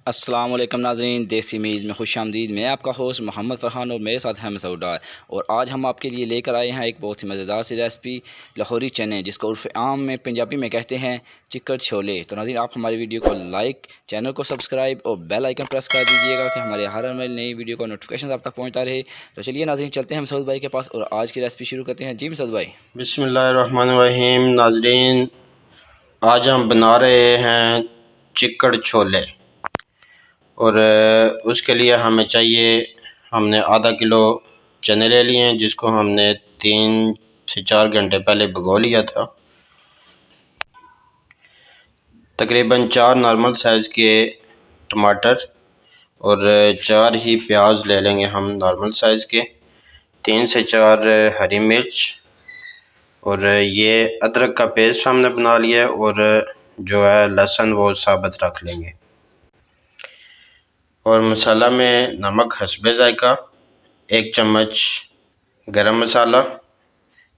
अस्सलाम वालेकुम नाज़रीन, देसी मीज़ में खुशामदीद। मैं आपका होस्ट मोहम्मद फ़रहान और मेरे साथ है मसूद डार। और आज हम आपके लिए लेकर आए हैं एक बहुत ही मज़ेदार सी रेसिपी, लाहौरी चने, जिसको उर्फ़ आम में पंजाबी में कहते हैं चिकन छोले। तो नाज़रीन, आप हमारी वीडियो को लाइक, चैनल को सब्सक्राइब और बेल आइकन प्रेस कर दीजिएगा कि हमारे हर नई वीडियो का नोटिफिकेशन आप तक पहुँचता रहे। तो चलिए नाज़रीन, चलते हैं मसूद भाई के पास और आज की रेसिपी शुरू करते हैं। जी मसूद भाई। बिस्मिल्लाहिर्रहमानिर्रहीम। नाजरीन, आज हम बना रहे हैं चिकन छोले और उसके लिए हमें चाहिए, हमने आधा किलो चने ले लिए हैं जिसको हमने 3 से 4 घंटे पहले भिगो लिया था। तकरीबन 4 नॉर्मल साइज़ के टमाटर और 4 ही प्याज ले लेंगे हम नॉर्मल साइज़ के, 3 से 4 हरी मिर्च और ये अदरक का पेस्ट हमने बना लिया है और जो है लहसुन वो साबुत रख लेंगे। और मसाला में नमक हस्बे ज़ायका, 1 चम्मच गरम मसाला,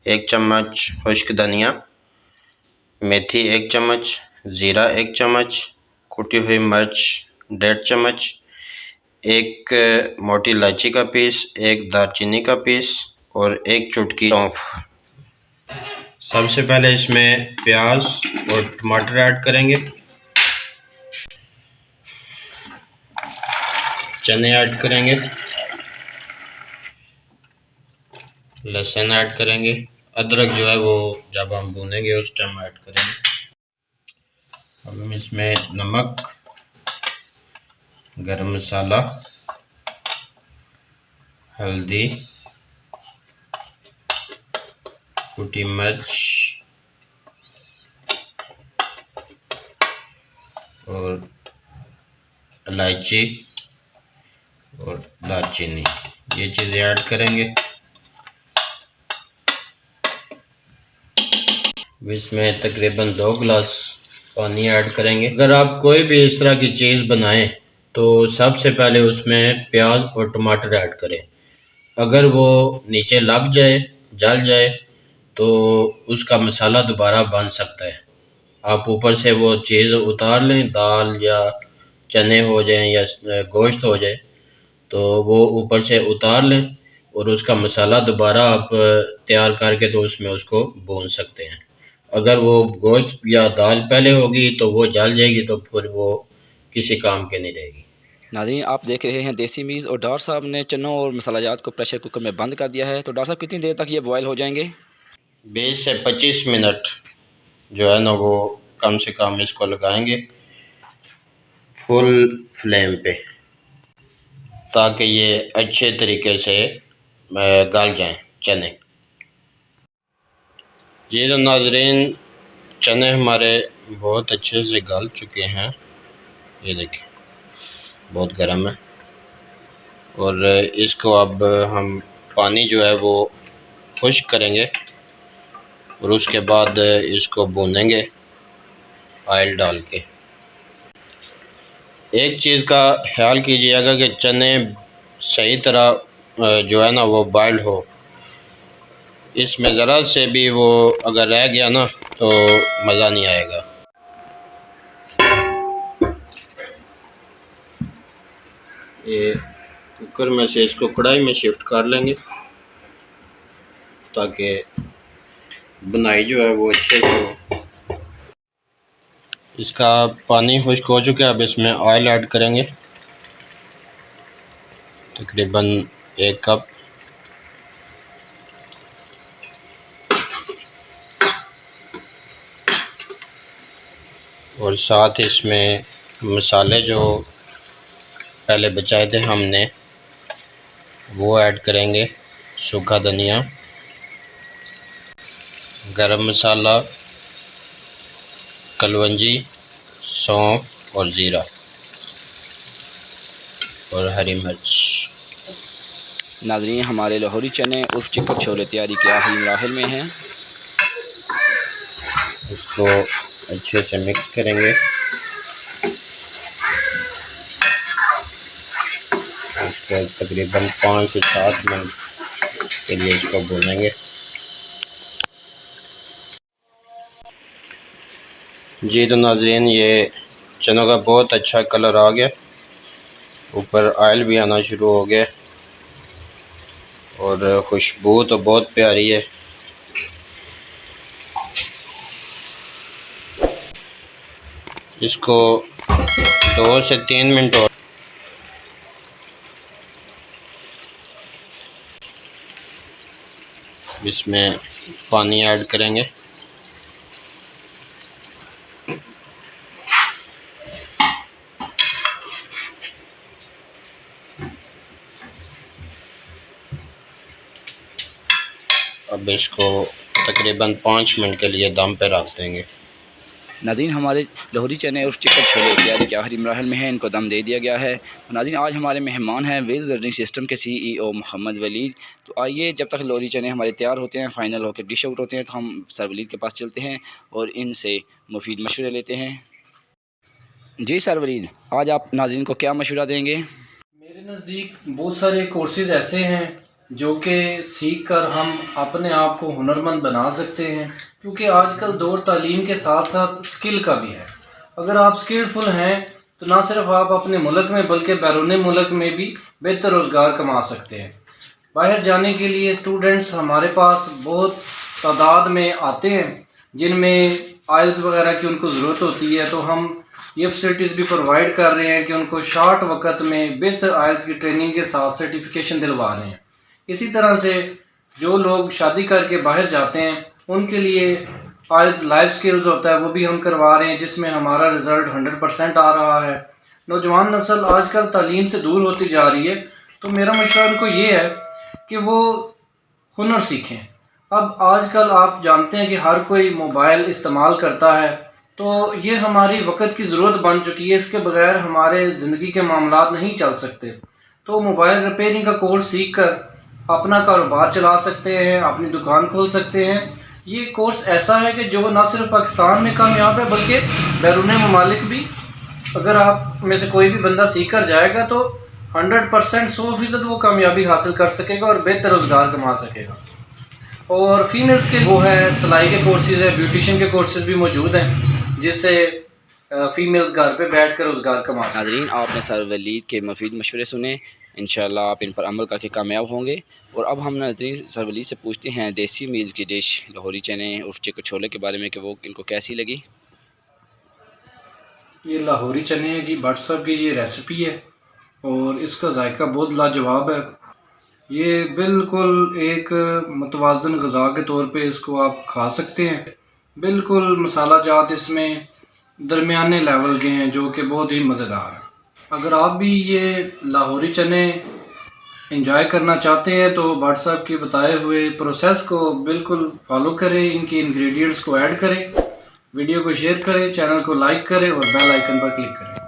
1 चम्मच खुश्क धनिया, मेथी 1 चम्मच, ज़ीरा 1 चम्मच, कुटी हुई मिर्च 1.5 चम्मच, 1 मोटी इलायची का पीस, 1 दालचीनी का पीस और 1 चुटकी सौंफ। सबसे पहले इसमें प्याज और टमाटर ऐड करेंगे, चने ऐड करेंगे, लहसुन ऐड करेंगे, अदरक जो है वो जब हम भूनेंगे उस टाइम ऐड करेंगे। अब हम इसमें नमक, गरम मसाला, हल्दी, कुटी मिर्च और इलायची और दालचीनी, ये चीज़ें ऐड करेंगे। इसमें तकरीबन 2 गिलास पानी ऐड करेंगे। अगर आप कोई भी इस तरह की चीज़ बनाएं तो सबसे पहले उसमें प्याज और टमाटर ऐड करें। अगर वो नीचे लग जाए, जल जाए, तो उसका मसाला दोबारा बन सकता है। आप ऊपर से वो चीज़ उतार लें, दाल या चने हो जाएं या गोश्त हो जाए, तो वो ऊपर से उतार लें और उसका मसाला दोबारा आप तैयार करके तो उसमें उसको भून सकते हैं। अगर वो गोश्त या दाल पहले होगी तो वो जल जाएगी, तो फिर वो किसी काम के नहीं रहेगी। नाज़रीन, आप देख रहे हैं देसी मीज़ और डॉक्टर साहब ने चनों और मसाला जात को प्रेशर कुकर में बंद कर दिया है। तो डॉक्टर साहब, कितनी देर तक ये बॉयल हो जाएंगे? 20 से 25 मिनट जो है ना वो कम से कम इसको लगाएंगे फुल फ्लेम पे, ताकि ये अच्छे तरीके से गल जाएं चने। ये तो नाजरीन, चने हमारे बहुत अच्छे से गल चुके हैं, ये देखें बहुत गर्म है। और इसको अब हम पानी जो है वो खुश्क करेंगे और उसके बाद इसको भूनेंगे ऑयल डाल के। एक चीज़ का ख्याल कीजिएगा कि चने सही तरह जो है ना वो बॉइल्ड हो। इसमें ज़रा से भी वो अगर रह गया ना तो मज़ा नहीं आएगा। ये कुकर में से इसको कढ़ाई में शिफ्ट कर लेंगे ताकि बुनाई जो है वो अच्छे से हो। इसका पानी खुश्क हो चुका है, अब इसमें ऑयल ऐड करेंगे, तकरीबन 1 कप। और साथ इसमें मसाले जो पहले बचाए थे हमने वो ऐड करेंगे, सूखा धनिया, गरम मसाला, कलवंजी, सौंफ और ज़ीरा और हरी मिर्च। नाज़रीन, हमारे लाहौरी चने उर्फ चिकन छोले तैयारी के आखिरी मराहिल में हैं। इसको अच्छे से मिक्स करेंगे। इसको तकरीबन 5 से 7 मिनट के लिए इसको भूनेंगे। जी तो नाज़रीन, ये चनों का बहुत अच्छा कलर आ गया। ऊपर ऑयल भी आना शुरू हो गया और खुशबू तो बहुत प्यारी है। इसको 2 से 3 मिनट और इसमें पानी ऐड करेंगे। अब इसको तकरीबन 5 मिनट के लिए दम पे रख देंगे। नाज़रीन, हमारे लाहौरी चने और चिकन छोले तैयारी के आखिरी मराहल में हैं, इनको दम दे दिया गया है। नाज़रीन, आज हमारे मेहमान हैं वेल लर्निंग सिस्टम के CEO मोहम्मद वलीद। तो आइए, जब तक लाहौरी चने हमारे तैयार होते हैं, फ़ाइनल होकर डिश आउट होते हैं, तो हम सर वलीद के पास चलते हैं और इनसे मुफीद मशवरे लेते हैं। जी सर वलीद, आज आप नाज़रीन को क्या मशवरा देंगे? मेरे नज़दीक बहुत सारे कोर्सेज़ ऐसे हैं जो कि सीख कर हम अपने आप को हुनरमंद बना सकते हैं, क्योंकि आजकल दौर तालीम के साथ साथ स्किल का भी है। अगर आप स्किलफुल हैं तो ना सिर्फ आप अपने मुल्क में बल्कि बैरून मुल्क में भी बेहतर रोज़गार कमा सकते हैं। बाहर जाने के लिए स्टूडेंट्स हमारे पास बहुत तादाद में आते हैं जिनमें आइल्स वगैरह की उनको ज़रूरत होती है, तो हम ये फैसिलिटीज़ भी प्रोवाइड कर रहे हैं कि उनको शॉर्ट वक्त में बेहतर आइल्स की ट्रेनिंग के साथ सर्टिफिकेशन दिलवा रहे हैं। इसी तरह से जो लोग शादी करके बाहर जाते हैं उनके लिए आइल्स लाइफ स्किल्स होता है, वो भी हम करवा रहे हैं, जिसमें हमारा रिज़ल्ट 100% आ रहा है। नौजवान नस्ल आजकल तालीम से दूर होती जा रही है, तो मेरा मशवरा उनको ये है कि वो हुनर सीखें। अब आजकल आप जानते हैं कि हर कोई मोबाइल इस्तेमाल करता है, तो ये हमारी वक्त की ज़रूरत बन चुकी है। इसके बगैर हमारे ज़िंदगी के मामलात नहीं चल सकते। तो मोबाइल रिपेयरिंग का कोर्स सीख कर अपना कारोबार चला सकते हैं, अपनी दुकान खोल सकते हैं। ये कोर्स ऐसा है कि जो ना सिर्फ पाकिस्तान में कामयाब है बल्कि बैरून ममालिक भी। अगर आप में से कोई भी बंदा सीख कर जाएगा तो 100% 100% वो कामयाबी हासिल कर सकेगा और बेहतर रोज़गार कमा सकेगा। और फीमेल्स के वो है सिलाई के कोर्सेज़ है, ब्यूटिशियन के कोर्सेज़ भी मौजूद हैं, जिससे फीमेल्स घर पे बैठ कर रोज़गार कमा सकें। नाज़रीन, आपने सर वलीद के मुफीद मशवरे सुने, इंशाल्लाह आप इन पर अमल करके कामयाब होंगे। और अब हम नाज़रीन सर वलीद से पूछते हैं देसी मील की डिश लाहौरी चने और चिकन छोले के बारे में कि वो इनको कैसी लगी। ये लाहौरी चने हैं जी, भट्ट साहब की ये रेसिपी है और इसका जायका बहुत लाजवाब है। ये बिल्कुल एक मुतवाज़न ग़िज़ा के तौर पे इसको आप खा सकते हैं। बिल्कुल मसाला जात इसमें दरमियाने लेवल के हैं जो कि बहुत ही मज़ेदार है। अगर आप भी ये लाहौरी चने एंजॉय करना चाहते हैं तो भट्ट साहब के बताए हुए प्रोसेस को बिल्कुल फॉलो करें, इनके इंग्रेडिएंट्स को ऐड करें, वीडियो को शेयर करें, चैनल को लाइक करें और बेल आइकन पर क्लिक करें।